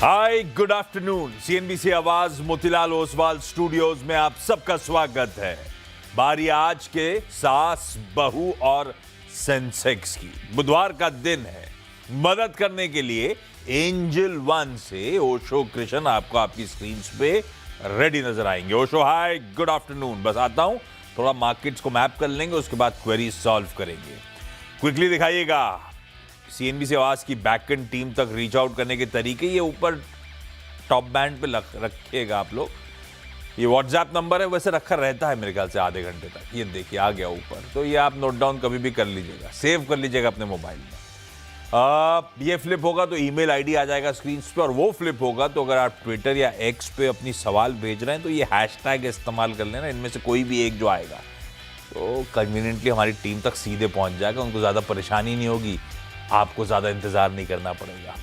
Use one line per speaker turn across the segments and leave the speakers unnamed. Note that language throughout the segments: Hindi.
Hi good afternoon. सीएनबीसी आवाज मोतीलाल ओसवाल स्टूडियोज में आप सबका स्वागत है। बारी आज के सास बहू और सेंसेक्स की। बुधवार का दिन है। मदद करने के लिए एंजल वन से ओशो कृष्ण आपको आपकी स्क्रीन पे रेडी नजर आएंगे। Osho hi good afternoon. बस आता हूं, थोड़ा मार्केट्स को मैप कर लेंगे, उसके बाद क्वेरीज सॉल्व करेंगे। क्विकली दिखाइएगा सीएनबीसी आवाज की बैकएंड टीम तक रीच आउट करने के तरीके। ये ऊपर टॉप बैंड पे रखिएगा आप लोग। ये व्हाट्सएप नंबर है, वैसे रखा रहता है मेरे ख्याल से आधे घंटे तक। ये देखिए आ गया ऊपर, तो ये आप नोट डाउन कभी भी कर लीजिएगा, सेव कर लीजिएगा अपने मोबाइल में। ये फ्लिप होगा तो ईमेल आईडी आ जाएगा स्क्रीन पे, और वो फ्लिप होगा तो अगर आप ट्विटर या एक्स पे अपनी सवाल भेज रहे हैं तो ये हैशटैग इस्तेमाल कर लेना। इनमें से कोई भी एक जो आएगा तो कन्वीनियंटली हमारी टीम तक सीधे पहुंच जाएगा। उनको ज़्यादा परेशानी नहीं होगी, आपको ज़्यादा इंतजार नहीं करना पड़ेगा।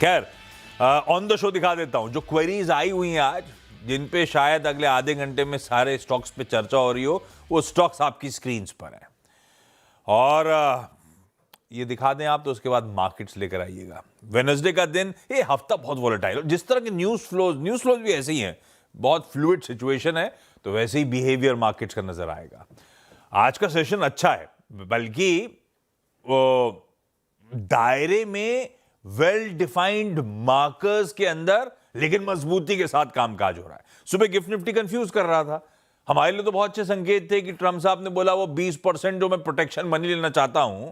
खैर, ऑन द शो दिखा देता हूं जो क्वेरीज आई हुई हैं आज, जिन पे शायद अगले आधे घंटे में सारे स्टॉक्स पे चर्चा हो रही हो। वो स्टॉक्स आपकी स्क्रीन पर हैं, और ये दिखा दें आप, तो उसके बाद मार्केट्स लेकर आइएगा। वेडनेसडे का दिन, ये हफ्ता बहुत वॉलेटाइल। जिस तरह के न्यूज फ्लोज भी ऐसे ही हैं, बहुत फ्लूइड सिचुएशन है, तो वैसे ही बिहेवियर मार्केट्स का नजर आएगा। आज का सेशन अच्छा है, बल्कि दायरे में वेल डिफाइंड मार्कर्स के अंदर, लेकिन मजबूती के साथ कामकाज हो रहा है। सुबह गिफ्ट निफ्टी कंफ्यूज कर रहा था। हमारे लिए तो बहुत अच्छे संकेत थे कि ट्रम्प साहब ने बोला वो 20% जो मैं प्रोटेक्शन मनी लेना चाहता हूं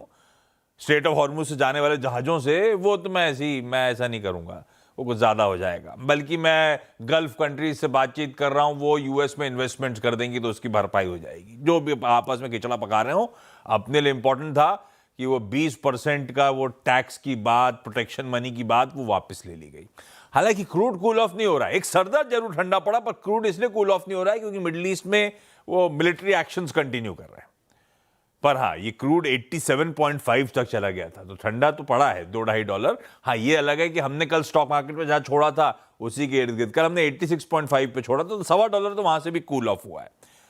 स्ट्रेट ऑफ हॉर्मुज से जाने वाले जहाजों से, वो तो मैं ऐसा नहीं करूंगा, वो कुछ ज्यादा हो जाएगा। बल्कि मैं गल्फ कंट्रीज से बातचीत कर रहा हूं, वो यूएस में इन्वेस्टमेंट्स कर देंगी तो उसकी भरपाई हो जाएगी। जो भी आपस में खिचड़ा पका रहे हो, अपने लिए इंपॉर्टेंट था कि वो 20% का वो टैक्स की बात, प्रोटेक्शन मनी की बात, वो वापस ले ली गई। हालांकि क्रूड कूल ऑफ नहीं हो रहा है। एक सरदर्द जरूर ठंडा पड़ा, पर क्रूड इसलिए कूल ऑफ नहीं हो रहा है क्योंकि मिडिल ईस्ट में वो मिलिट्री एक्शंस कंटिन्यू कर रहे हैं। पर हाँ, ये क्रूड 87.5 तक चला गया था, तो ठंडा तो पड़ा है $2-2.5। हाँ, ये अलग है कि हमने कल स्टॉक मार्केट में जहां छोड़ा था उसी के इर्द गिर्द, कल हमने 86.5 पे छोड़ा था, तो $1.25 तो वहां से भी कूल ऑफ हुआ है।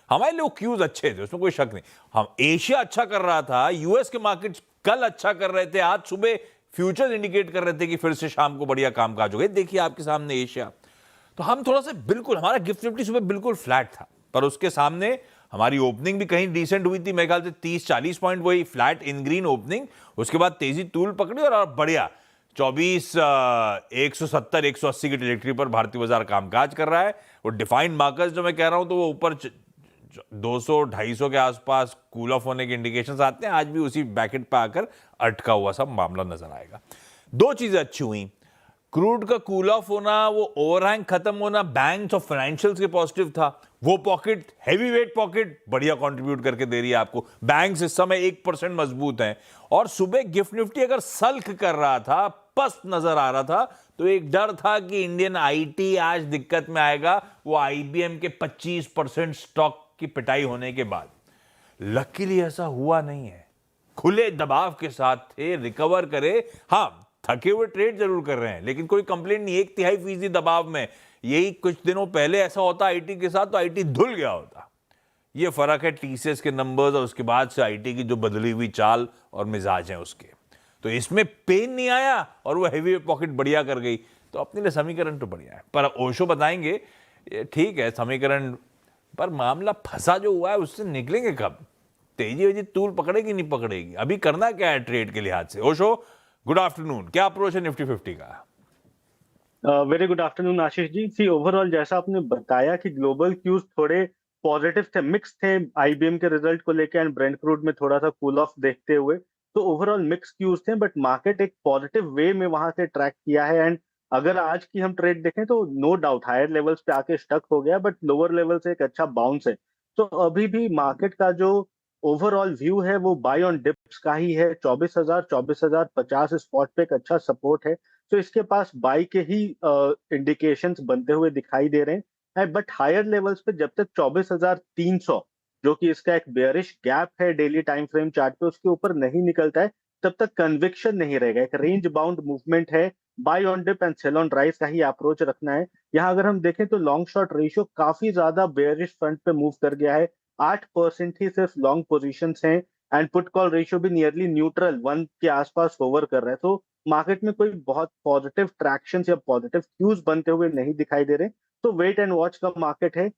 हमारे लिए क्यूज अच्छे थे, उसमें कोई शक नहीं। हम एशिया अच्छा कर रहा था, यूएस के मार्केट्स कल अच्छा कर रहे थे, आज सुबह फ्यूचर्स इंडिकेट कर रहे थे कि फिर से शाम को बढ़िया कामकाज हो गया। देखिए आपके सामने एशिया, तो हम थोड़ा सा बिल्कुल, हमारा गिफ्ट निफ्टी सुबह बिल्कुल फ्लैट था, पर उसके सामने हमारी ओपनिंग भी कहीं डिसेंट हुई थी। मेरे ख्याल से 30-40 पॉइंट वही फ्लैट इन ग्रीन ओपनिंग, उसके बाद तेजी तूल पकड़ी और बढ़िया 170-180 की ट्रेजेक्टरी पर भारतीय बाजार कामकाज कर रहा है। वो डिफाइंड मार्कर्स जो मैं कह रहा हूं, तो वो ऊपर 200-250 के आसपास कूल ऑफ होने के इंडिकेशंस आते हैं। आज भी उसी बैकेट पे आकर अटका हुआ सब मामला नजर आएगा। दो चीजें अच्छी हुई, क्रूड का कूल ऑफ होना, वो ओवरहैंग खत्म होना, बैंक्स और फाइनेंशियल्स के पॉजिटिव था। वो पॉकेट, हैवी वेट पॉकेट, बढ़िया कंट्रीब्यूट करके दे रही है आपको। बैंक्स इस समय 1% मजबूत हैं, और सुबह गिफ्ट निफ्टी अगर सल्क कर रहा था, पस्त नजर आ रहा था, तो एक डर था कि इंडियन आईटी आज दिक्कत में आएगा, वो आईबीएम के 25% स्टॉक की पिटाई होने के बाद। लकीली ऐसा हुआ नहीं है, खुले दबाव के साथ थे, रिकवर करे। हाँ, थके हुए ट्रेड जरूर कर रहे हैं, लेकिन कोई कंप्लेंट नहीं। 1/3% दबाव में, यही कुछ दिनों पहले ऐसा होता आईटी के साथ तो आईटी धुल गया होता। ये फर्क है टीसीएस के नंबर्स और उसके बाद से आईटी की जो बदली हुई चाल और मिजाज हैं उसके। तो इसमें पेन नहीं आया और वो हैवी पॉकेट बढ़िया कर गई, तो अपने लिए समीकरण तो बढ़िया है। पर ओशो बताएंगे, ठीक है समीकरण, पर मामला फंसा जो हुआ है उससे निकलेंगे कब? तेजी वेजी तूल पकड़ेगी नहीं पकड़ेगी? अभी करना क्या है ट्रेड के लिहाज से? ओशो गुड आफ्टरनून, क्या अप्रोच है निफ्टी 50 का?
Very good afternoon Ashish ji. सी ओवरऑल जैसा आपने बताया कि ग्लोबल क्यूज थोड़े पॉजिटिव थे, मिक्स थे आईबीएम के रिजल्ट को लेकर एंड ब्रेंट क्रूड में थोड़ा सा कूल ऑफ देखते हुए, तो ओवरऑल मिक्स क्यूज थे, बट मार्केट एक पॉजिटिव वे में वहां से ट्रैक किया है। एंड अगर आज की हम ट्रेड देखें तो नो डाउट हायर लेवल्स पे आके स्टक हो गया, बट लोअर लेवल से एक अच्छा बाउंस है। तो अभी भी मार्केट का जो ओवरऑल व्यू है वो बाय ऑन डिप्स का ही है। 24,000 स्पॉट पे एक अच्छा सपोर्ट है, तो इसके पास बाई के ही इंडिकेशंस बनते हुए दिखाई दे रहे हैं। बट हायर लेवल्स पे जब तक 24,300, जो कि इसका एक बेयरिश गैप है डेली टाइम फ्रेम चार्ट पे, उसके ऊपर नहीं निकलता है, तब तक कन्विक्शन नहीं रहेगा। एक रेंज बाउंड मूवमेंट है, buy on dip and sell on rise का ही अप्रोच रखना है। यहाँ अगर हम देखें तो लॉन्ग शॉर्ट रेशियो काफी ज्यादा बेयरिश फ्रंट पे मूव कर गया है। 8% ही सिर्फ लॉन्ग पोजिशन हैं, एंड पुट कॉल रेशियो भी नियरली न्यूट्रल 1 के आसपास होवर कर रहा है। तो मार्केट में कोई बहुत पॉजिटिव ट्रैक्शन या पॉजिटिव क्यूज बनते हुए नहीं दिखाई दे रहे। तो वेट एंड वॉच का मार्केट है।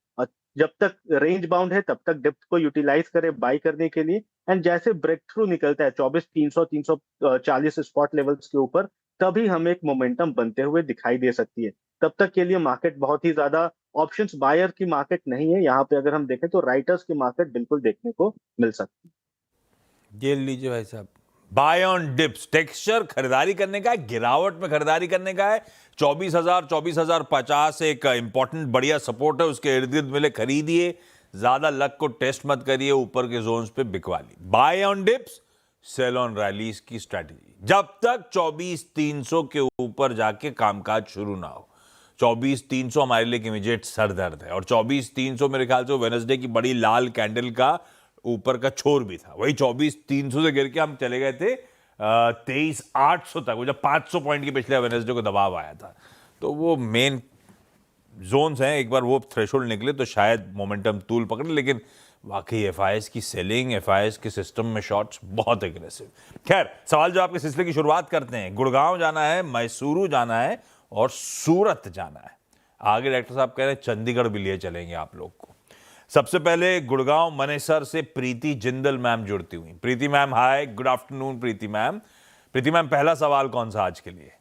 जब तक रेंज बाउंड है तब तक डिप्थ को यूटिलाइज करे बाई करने के लिए। एंड जैसे ब्रेक थ्रू निकलता है 24,300 340 स्पॉट लेवल्स के ऊपर, तभी हमें एक मोमेंटम बनते हुए दिखाई दे सकती है। तब तक के लिए मार्केट बहुत ही ज्यादा ऑप्शंस बायर की मार्केट नहीं है। यहाँ पे अगर हम देखें तो राइटर्स की मार्केट बिल्कुल देखने को मिल सकती है।
ये लीजिए भाई साहब, बाय ऑन डिप्स, टेक्सचर खरीदारी करने का है, गिरावट में खरीदारी करने का है। 24,050 एक इंपॉर्टेंट बढ़िया सपोर्ट है, उसके इर्द गिर्द मिले खरीदिए, ज्यादा लक को टेस्ट मत करिए, ऊपर के जोन्स पे बिकवा ली। Buy on dips, sell on rallies की स्ट्रैटेजी, जब तक 24,300 के ऊपर जाके कामकाज शुरू ना हो। 24,300 हमारे लिए इमीडिएट सर दर्द है, और 24,300 मेरे ख्याल से वेडनेसडे की बड़ी लाल कैंडल का ऊपर का छोर भी था। वही 24,300 से गिर के हम चले गए थे 23,800 तक, वो जब 500 पॉइंट की पिछले वेडनेसडे को दबाव आया था। तो वो मेन जोन्स हैं, एक बार वो थ्रेशोल्ड निकले तो शायद मोमेंटम तूल पकड़े, लेकिन वाकई एफआईएस की सेलिंग, एफआईएस के सिस्टम में शॉट्स बहुत एग्रेसिव। खैर, सवाल जवाब के सिलसिले की शुरुआत करते हैं। गुड़गांव जाना है, मैसूरू जाना है और सूरत जाना है। आगे डायरेक्टर साहब कह रहे हैं चंडीगढ़ भी लिए चलेंगे आप लोग को। सबसे पहले गुड़गांव मनेसर से प्रीति जिंदल मैम जुड़ती हुई। प्रीति मैम, हाय, गुड आफ्टरनून प्रीति मैम। प्रीति मैम, पहला सवाल कौन सा आज के लिए?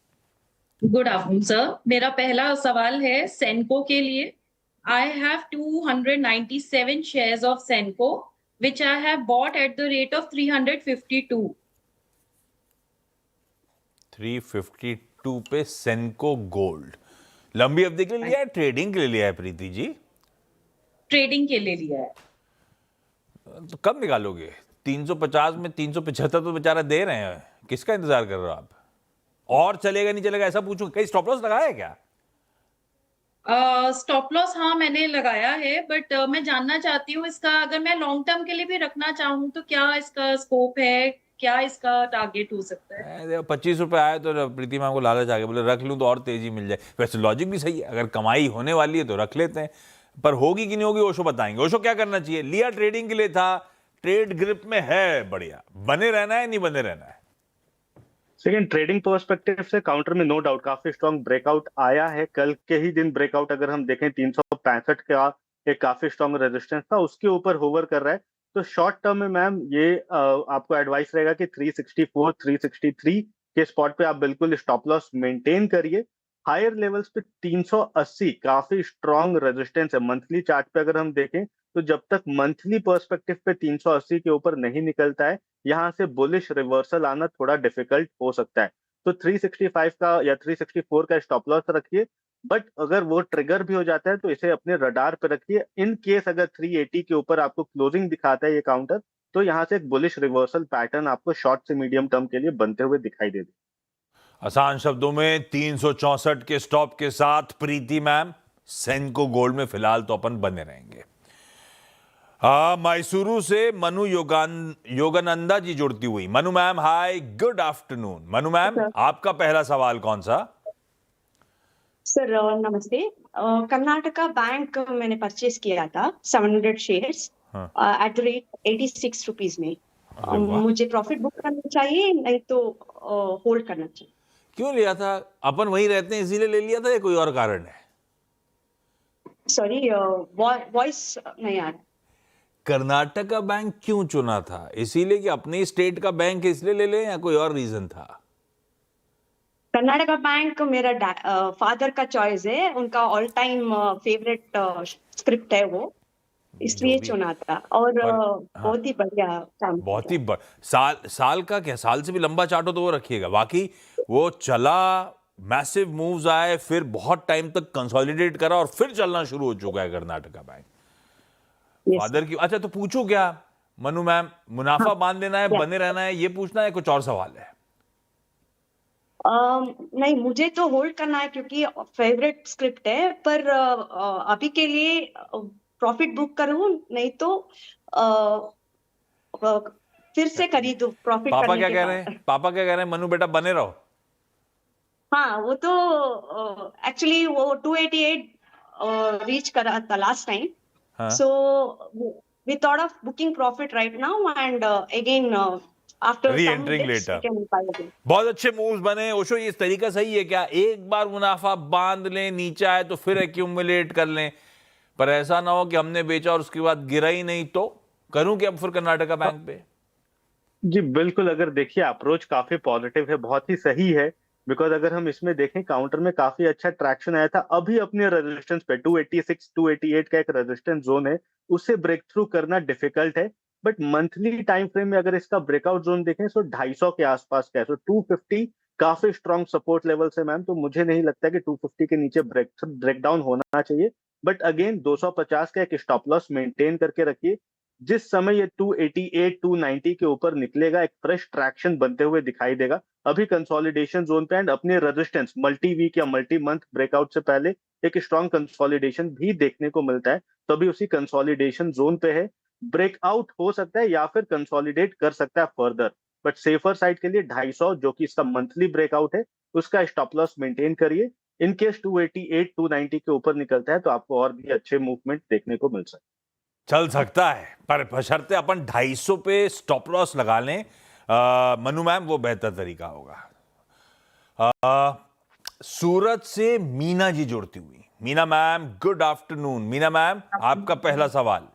Good afternoon sir. मेरा पहला सवाल है सेनको के लिए। I have 297 shares of सेनको which I have bought at the rate of 352.
352 पे सेनको गोल्ड लंबी अवधि के लिए लिया है, ट्रेडिंग के लिए लिया है प्रीति जी?
ट्रेडिंग के लिए लिया है।
तो कब निकालोगे? 350 में 375 तो बेचारा दे रहे हैं, किसका इंतजार कर रहे हो आप? और चलेगा नहीं चलेगा ऐसा पूछूं? कहीं स्टॉप लॉस लगाया है क्या?
स्टॉप लॉस हाँ मैंने लगाया है, बट मैं जानना चाहती हूँ इसका, अगर मैं लॉन्ग टर्म के लिए भी रखना चाहूँ तो क्या इसका स्कोप है, क्या इसका टारगेट हो सकता है?
25 रुपए आए तो प्रीति मैम को लालच आ गया, बोले रख लूं तो और तेजी मिल जाए। वैसे लॉजिक भी सही है, अगर कमाई होने वाली है तो रख लेते हैं, पर होगी कि नहीं होगी ओशो बताएंगे। ओशो, क्या करना चाहिए? लिया ट्रेडिंग के लिए था, ट्रेड ग्रिप में है, बढ़िया, बने रहना है नहीं बने रहना है?
सेकेंड, ट्रेडिंग पर्सपेक्टिव से काउंटर में नो डाउट काफी स्ट्रॉन्ग ब्रेकआउट आया है। कल के ही दिन ब्रेकआउट अगर हम देखें 365 का एक काफी स्ट्रॉन्ग रेजिस्टेंस था, उसके ऊपर होवर कर रहा है। तो शॉर्ट टर्म में मैम ये आपको एडवाइस रहेगा कि 364 363 के स्पॉट पे आप बिल्कुल स्टॉप लॉस मेंटेन करिए। हायर लेवल्स पे 380 काफी स्ट्रॉन्ग रेजिस्टेंस है। मंथली चार्ट पे अगर हम देखें तो जब तक मंथली पर्सपेक्टिव पे 380 के ऊपर नहीं निकलता है, यहाँ से बुलिश रिवर्सल आना थोड़ा डिफिकल्ट हो सकता है। तो 365 का या 364 का स्टॉप लॉस रखिए, बट अगर वो ट्रिगर भी हो जाता है तो इसे अपने रडार पे रखिए। इन केस अगर 380 के ऊपर आपको क्लोजिंग दिखाता है ये काउंटर, तो यहाँ से एक बुलिश रिवर्सल पैटर्न आपको शॉर्ट से मीडियम टर्म के लिए बनते हुए दिखाई दे।
आसान शब्दों में 364 के स्टॉप के साथ प्रीति मैम सेनको गोल्ड में फिलहाल तो अपन बने रहेंगे। मैसूरू से मनु योगानंदा जी जुड़ती हुई। मनु मैम, हाय, गुड आफ्टरनून। मनु मैम, आपका पहला सवाल कौन सा?
सर नमस्ते। कर्नाटका बैंक मैंने परचेज किया था 700 shares at the rate 86 rupees में। मुझे प्रॉफिट बुक करना चाहिए नहीं तो होल्ड करना चाहिए?
क्यों लिया था? अपन वहीं रहते हैं इसीलिए ले लिया था या कोई और कारण है?
सॉरी, वॉइस नहीं आ रहा।
कर्नाटका बैंक क्यों चुना था? इसीलिए कि अपने स्टेट का बैंक इसलिए ले ले या कोई और रीजन था?
कर्नाटका बैंक मेरा फादर का चॉइस है, उनका ऑल टाइम फेवरेट स्क्रिप्ट है वो, इसलिए चुना था। और बहुत ही बढ़िया काम,
बहुत ही साल का क्या, साल से भी लंबा चार्ट हो तो वो रखिएगा। बाकी वो चला, मैसिव मूव्स आए, फिर बहुत टाइम तक कंसोलिडेट करा और फिर चलना शुरू हो चुका है कर्नाटका बैंक। फादर की। अच्छा, तो पूछू क्या मनु मैम? मुनाफा बांध देना है, बने रहना है, ये पूछना है, कुछ और सवाल है?
नहीं, मुझे तो होल्ड करना है क्योंकि फेवरेट स्क्रिप्ट है, पर अभी के लिए प्रॉफिट बुक करूं नहीं तो फिर से खरीदो प्रॉफिट।
पापा क्या कह रहे हैं? पापा क्या कह रहे हैं? मनु बेटा बने रहो।
हाँ, वो तो एक्चुअली वो 288 रीच करा था last time. So we thought of booking profit right now and again after some
Re-entering
dips,
later.
we can buy again.
बहुत अच्छे मूव्स बने। ओशो, ये तरीका सही है क्या? एक बार मुनाफा बांध लें, नीचे आए तो फिर एक्यूमुलेट कर लें, पर ऐसा ना हो कि हमने बेचा और उसके बाद गिरा ही नहीं, तो करूं क्या फिर कर्नाटका बैंक पे?
जी बिल्कुल, अगर देखिए अप्रोच काफी पॉजिटिव है, बहुत ही सही है। बिकॉज अगर हम इसमें देखें, काउंटर में काफी अच्छा ट्रैक्शन आया था। अभी अपने रेजिस्टेंस पे 286 288 का एक रेजिस्टेंस जोन है, उससे ब्रेक थ्रू करना डिफिकल्ट है। बट मंथली टाइम फ्रेम में अगर इसका ब्रेकआउट जोन देखें तो 250 के आसपास का है। तो 250 काफी स्ट्रॉन्ग सपोर्ट लेवल से मैम, तो मुझे नहीं लगता कि 250 के नीचे ब्रेक डाउन होना चाहिए। बट अगेन 250 का एक स्टॉप लॉस मेंटेन करके रखिए। जिस समय ये 288 290 के ऊपर निकलेगा, एक फ्रेश ट्रैक्शन बनते हुए दिखाई देगा। अभी कंसोलिडेशन जोन पे एंड अपने रेजिस्टेंस मल्टी वीक या मल्टी मंथ ब्रेकआउट से पहले एक स्ट्रॉन्ग कंसोलिडेशन भी देखने को मिलता है। तो अभी उसी कंसोलिडेशन जोन पे है। ब्रेकआउट हो सकता है या फिर कंसोलिडेट कर सकता है फर्दर। बट सेफर साइड के लिए 250 जो कि इसका मंथली ब्रेकआउट है, उसका स्टॉप लॉस मेंटेन करिए। इन केस 288 290 के ऊपर निकलता है तो आपको और भी अच्छे मूवमेंट देखने को मिल सकते हैं।
चल सकता है, पर बशर्ते अपन 250 पे स्टॉप लॉस लगा लें, मनु मैम, वो बेहतर तरीका होगा। सूरत से मीना जी जुड़ती हुई। Meena ma'am, good afternoon. Meena ma'am, आपका पहला सवाल।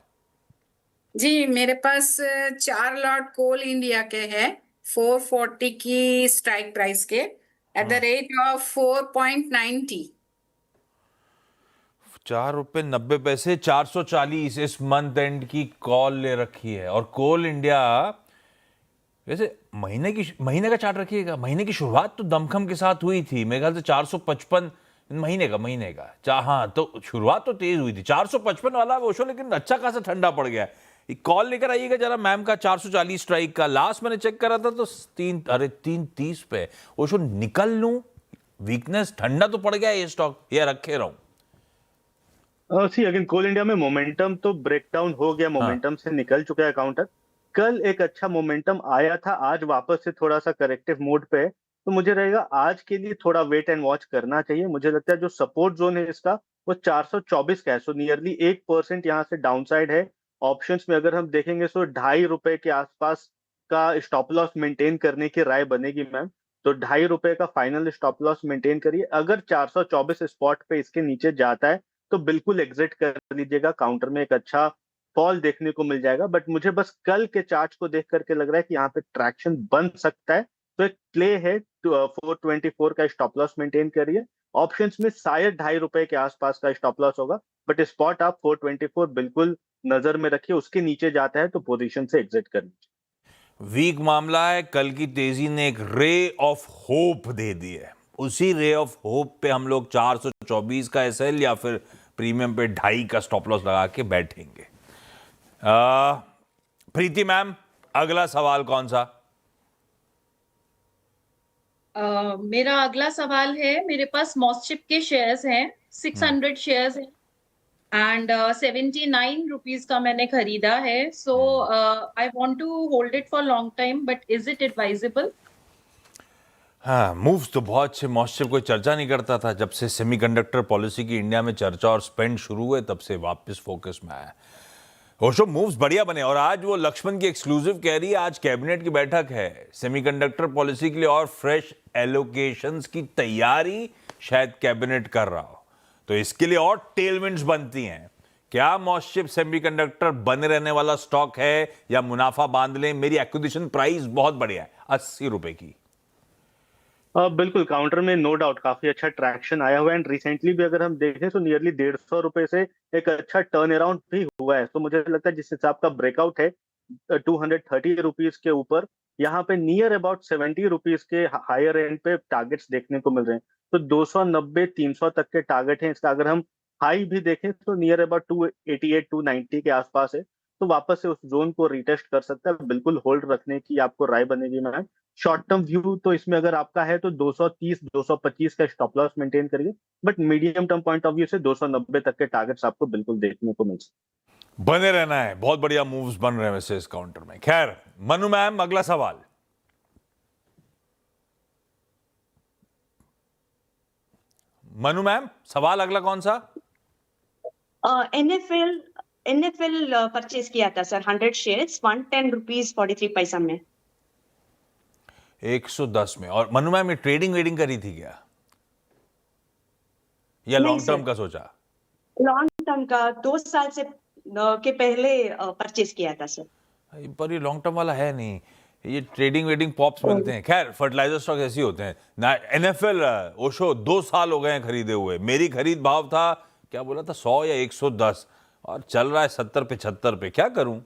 जी, मेरे पास 4 लॉट कोल इंडिया के हैं, 440 की स्ट्राइक प्राइस के, एट द रेट ऑफ 4.90।
4.90 440 इस मंथ एंड की कॉल ले रखी है। और कोल इंडिया वैसे महीने का चार्ट रखिएगा। महीने की शुरुआत तो दमखम के साथ हुई थी, मेरे ख्याल से 455 महीने का हाँ, तो शुरुआत तो तेज हुई थी। 455 वाला ओशो, लेकिन अच्छा खासा ठंडा पड़ गया है। कॉल लेकर आइएगा जरा मैम का 440 स्ट्राइक का। लास्ट मैंने चेक करा था तो 330 पे ओशो निकल लूं। वीकनेस, ठंडा तो पड़ गया ये स्टॉक, ये रखे रहूं।
सी अगेन कोल इंडिया में मोमेंटम तो ब्रेकडाउन हो गया, मोमेंटम से निकल चुका है काउंटर। कल एक अच्छा मोमेंटम आया था, आज वापस से थोड़ा सा करेक्टिव मोड पे है। तो मुझे रहेगा आज के लिए थोड़ा वेट एंड वॉच करना चाहिए। मुझे लगता है जो सपोर्ट जोन है इसका वो 424 का है। सो नियरली 1% यहाँ से डाउनसाइड है। ऑप्शंस में अगर हम देखेंगे तो ₹2.5 के आसपास का स्टॉप लॉस मेंटेन करने की राय बनेगी मैम। तो ₹2.5 का फाइनल स्टॉप लॉस मेंटेन करिए। अगर 424 स्पॉट पे इसके नीचे जाता है तो बिल्कुल एग्जिट कर लीजिएगा। काउंटर में एक अच्छा फॉल देखने को मिल जाएगा। बट मुझे बस कल के चार्ट को देख करके लग रहा है कि यहाँ पे ट्रैक्शन बन सकता है। तो एक प्ले है 424 का स्टॉप लॉस मेंटेन करिए। ऑप्शंस में शायद ₹2.5 के आसपास का स्टॉप लॉस होगा, बट स्पॉट आप 424 बिल्कुल नजर में रखिए। उसके नीचे जाता है तो पोजीशन से एग्जिट कर लीजिए।
वीक मामला है। कल की तेजी ने एक रे ऑफ होप दे दी है। उसी रे ऑफ होप पे हम लोग 424 का एसएल या फिर प्रीमियम पे 2.5 का स्टॉप लॉस लगा के बैठेंगे। प्रीति मैम, अगला सवाल कौन सा?
मेरा अगला सवाल है, मेरे पास मॉसचिप के शेयर्स हैं, 600 शेयर्स हैं एंड 79 रुपीज का मैंने खरीदा है। So I want to hold it for long time, but is it advisable?
हाँ, मूव्स तो बहुत अच्छे। मॉइस्चर कोई चर्चा नहीं करता था, जब से सेमीकंडक्टर पॉलिसी की इंडिया में चर्चा और स्पेंड शुरू हुए तब से वापस फोकस में आया। ओशो, मूव्स बढ़िया बने। और आज वो लक्ष्मण की एक्सक्लूसिव कह रही है, आज कैबिनेट की बैठक है सेमीकंडक्टर पॉलिसी के लिए और फ्रेश एलोकेशंस की तैयारी शायद कैबिनेट कर रहा हो, तो इसके लिए और टेलविंड्स बनती हैं। क्या मॉसचिप सेमीकंडक्टर बने रहने वाला स्टॉक है या मुनाफा बांध लें? मेरी एक्विजिशन प्राइस बहुत बढ़िया है, ₹80 की।
बिल्कुल, काउंटर में नो डाउट काफी अच्छा ट्रैक्शन आया हुआ है। एंड रिसेंटली भी अगर हम देखें तो नियरली ₹150 से एक अच्छा टर्न अराउंड भी हुआ है। तो मुझे लगता है जिस हिसाब का ब्रेकआउट है ₹230 के ऊपर, यहाँ पे नियर अबाउट ₹70 के हायर एंड पे टारगेट्स देखने को मिल रहे हैं। तो 290 300 तक के टारगेट हैं इसका। अगर हम हाई भी देखें तो नियर अबाउट 288 290 के आसपास है। तो वापस से उस जोन को रिटेस्ट कर सकता है। बिल्कुल होल्ड रखने की आपको राय बनेगी मैम। शॉर्ट टर्म व्यू तो इसमें अगर आपका है तो 230 225 का स्टॉप लॉस मेंटेन करिए। But medium term point of view से 290 तक के टारगेट्स आपको बिल्कुल देखने को मिल सकते।
बने रहना है। बहुत बढ़िया मूव्स बन रहे हैं वैसे इस काउंटर में। खैर, मनु मैम, अगला सवाल। मनु मैम, सवाल अगला कौन सा?
एनएफएल परचेज किया था सर, 100 शेयर्स, ₹110.43 में।
110 में। और मनु मैम, ये ट्रेडिंग वेडिंग करी थी क्या, या
नहीं
लॉन्ग टर्म
सर,
का सोचा?
लॉन्ग टर्म का 2 साल से के पहले परचेज किया था सर।
पर ये लॉन्ग टर्म वाला है नहीं, ये ट्रेडिंग वेडिंग पॉप्स मिलते हैं। खैर, फर्टिलाइजर स्टॉक ऐसे ही होते हैं ना। एनएफएल ओशो 2 साल हो गए हैं खरीदे हुए। मेरी खरीद भाव था, क्या बोला था, 100 या 110, और चल रहा है 70-75 पे। क्या करूं?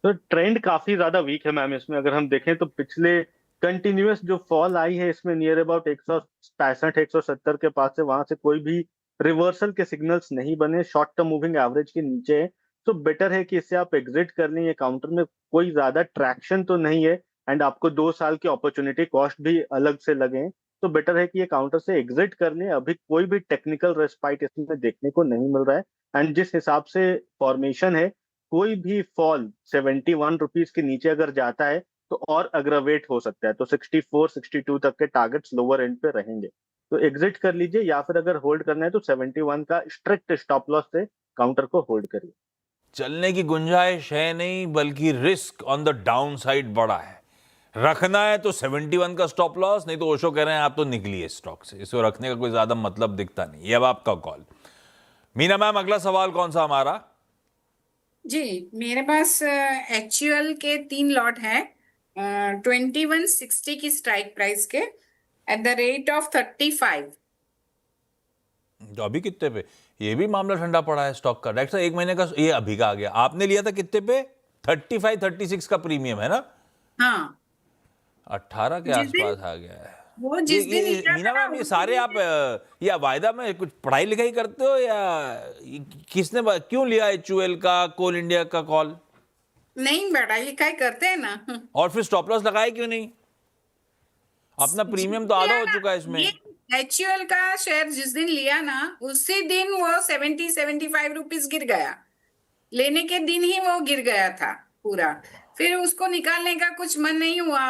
तो ट्रेंड काफी ज्यादा वीक है मैम इसमें। अगर हम देखें तो पिछले कंटिन्यूअस जो फॉल आई है इसमें नियर अबाउट 165 170 के पास से, वहां से कोई भी रिवर्सल के सिग्नल्स नहीं बने, शॉर्ट टर्म मूविंग एवरेज के नीचे है। तो बेटर है कि इससे आप एग्जिट कर लें। ये काउंटर में कोई ज्यादा ट्रैक्शन तो नहीं है, एंड आपको 2 साल की अपॉर्चुनिटी कॉस्ट भी अलग से लगे, तो बेटर है कि ये काउंटर से एग्जिट कर लें। अभी कोई भी टेक्निकल रेस्पाइट इसमें देखने को नहीं मिल रहा है, एंड जिस हिसाब से फॉर्मेशन है, कोई भी फॉल 71 रुपीज के नीचे अगर जाता है तो और अग्रवेट हो सकता है। तो 64 62 तक के टारगेट्स लोअर एंड पे रहेंगे, तो एग्जिट कर लीजिए, या फिर अगर होल्ड करना है तो 71 का स्ट्रिक्ट स्टॉप लॉस से काउंटर को होल्ड करिए।
चलने की गुंजाइश है नहीं, बल्कि risk on the down side बड़ा है। रखना है तो 71 का स्टॉप लॉस, नहीं तो ओशो कह रहे हैं आप तो निकलिए स्टॉक से। इसको रखने का कोई ज्यादा मतलब दिखता नहीं। ये अब आपका कॉल। मीना मैम, अगला सवाल कौन सा हमारा?
जी, मेरे पास एक्चुअल के 3 लॉट है 2160 की स्ट्राइक प्राइस के एट द रेट ऑफ 35।
तो अभी कितने पे? ये भी मामला ठंडा पड़ा है स्टॉक का। डायरेक्टर 1 महीने का ये अभी का आ गया। आपने लिया था कितने पे? 35 36 का प्रीमियम है ना?
हाँ,
18 के
जिस दिन
आसपास आ गया है।
वो जिस दिन लिया
मीना
था ना,
मैम, ये
उस
सारे
दिन
आप या वायदा में कुछ पढ़ाई लिखाई करते हो, या किसने क्यों लिया एचयूएल का, कोल इंडिया का कॉल?
नहीं, पढ़ाई लिखाई करते हैं ना।
और फिर स्टॉप लॉस लगाए क्यों नहीं? अपना प्रीमियम तो आधा हो चुका है इसमें।
एचयूएल का शेयर जिस दिन लिया ना, उसी दिन वो 70-75 रुपीज गिर गया। लेने के दिन ही वो गिर गया था पूरा। फिर उसको निकालने का कुछ मन नहीं हुआ,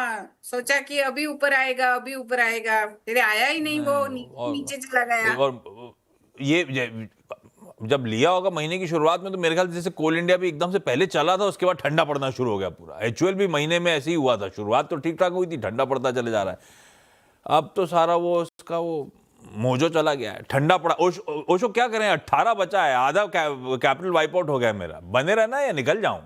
सोचा कि अभी ऊपर आएगा, अभी ऊपर आएगा, फिर आया ही नहीं, वो नीचे चला गया।
और ये जब लिया होगा महीने की शुरुआत में, तो मेरे ख्याल से जैसे कोल इंडिया भी एकदम से पहले चला था, उसके बाद ठंडा पड़ना शुरू हो गया पूरा। एचयूएल भी महीने में ऐसे ही हुआ था, शुरुआत तो ठीक ठाक हुई थी, ठंडा पड़ता चले जा रहा है। अब तो सारा वो उसका वो मोजो चला गया है, ठंडा पड़ा। ओशो क्या करें, 18 बचा है, आधा कैपिटल वाइप आउट हो गया मेरा। बने रहना या निकल जाऊं?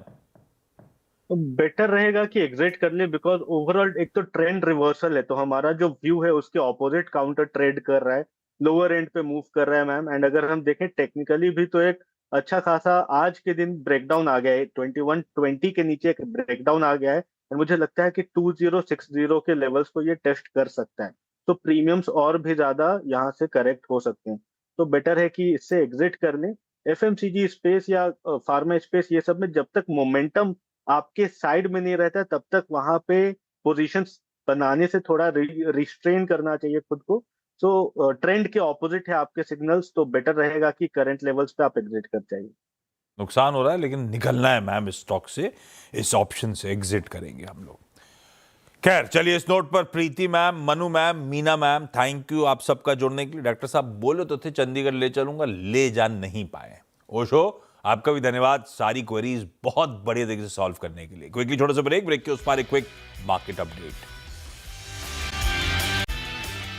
तो बेटर रहेगा कि एग्जिट कर ले, बिकॉज ओवरऑल एक तो ट्रेंड रिवर्सल है, तो हमारा जो व्यू है उसके ऑपोजिट काउंटर ट्रेड कर रहा है, लोअर एंड पे मूव कर रहा है मैम। एंड अगर हम देखें टेक्निकली भी तो एक अच्छा खासा आज के दिन ब्रेकडाउन आ गया है, 2120 के नीचे एक ब्रेकडाउन आ गया है, और मुझे लगता है कि 2060 के लेवल्स को ये टेस्ट कर सकता है। तो प्रीमियम्स और भी ज्यादा यहाँ से करेक्ट हो सकते हैं, तो बेटर है कि इससे एग्जिट कर लें। एफएमसीजी स्पेस या फार्मा स्पेस, ये सब में जब तक मोमेंटम आपके साइड में नहीं रहता, तब तक वहां पे पोजीशंस बनाने से थोड़ा रिस्ट्रेन करना चाहिए खुद को। सो ट्रेंड के ऑपोजिट है आपके सिग्नल्स, तो बेटर रहेगा कि करंट लेवल्स पे आप एग्जिट कर जाइए।
नुकसान हो रहा है, लेकिन निकलना है मैम इस स्टॉक से, इस ऑप्शन से एग्जिट करेंगे हम लोग। खैर, चलिए इस नोट पर Preeti ma'am, Manu ma'am, Meena ma'am, thank you आप सबका जुड़ने के लिए। डॉक्टर साहब बोले तो थे चंडीगढ़ ले चलूंगा, ले जा नहीं पाए। ओशो, आपका भी धन्यवाद सारी क्वेरीज बहुत बढ़िया तरीके से सॉल्व करने के लिए। क्विकली छोटा सा ब्रेक के उस पार एक क्विक मार्केट अपडेट।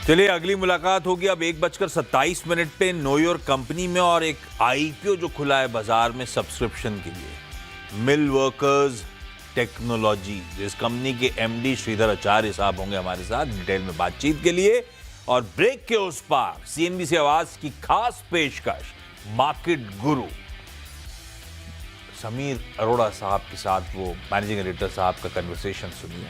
चलिए, अगली मुलाकात होगी अब 1:27 पे नो योर कंपनी में, और एक आईपीओ जो खुला है बाजार में सब्सक्रिप्शन के लिए, मिल वर्कर्स टेक्नोलॉजी। इस कंपनी के एमडी श्रीधर आचार्य साहब होंगे हमारे साथ डिटेल में बातचीत के लिए। और ब्रेक के उस पार सीएनबीसी आवाज की खास पेशकश, मार्केट गुरु समीर अरोड़ा साहब के साथ वो मैनेजिंग एडिटर साहब का कन्वर्सेशन सुनिए।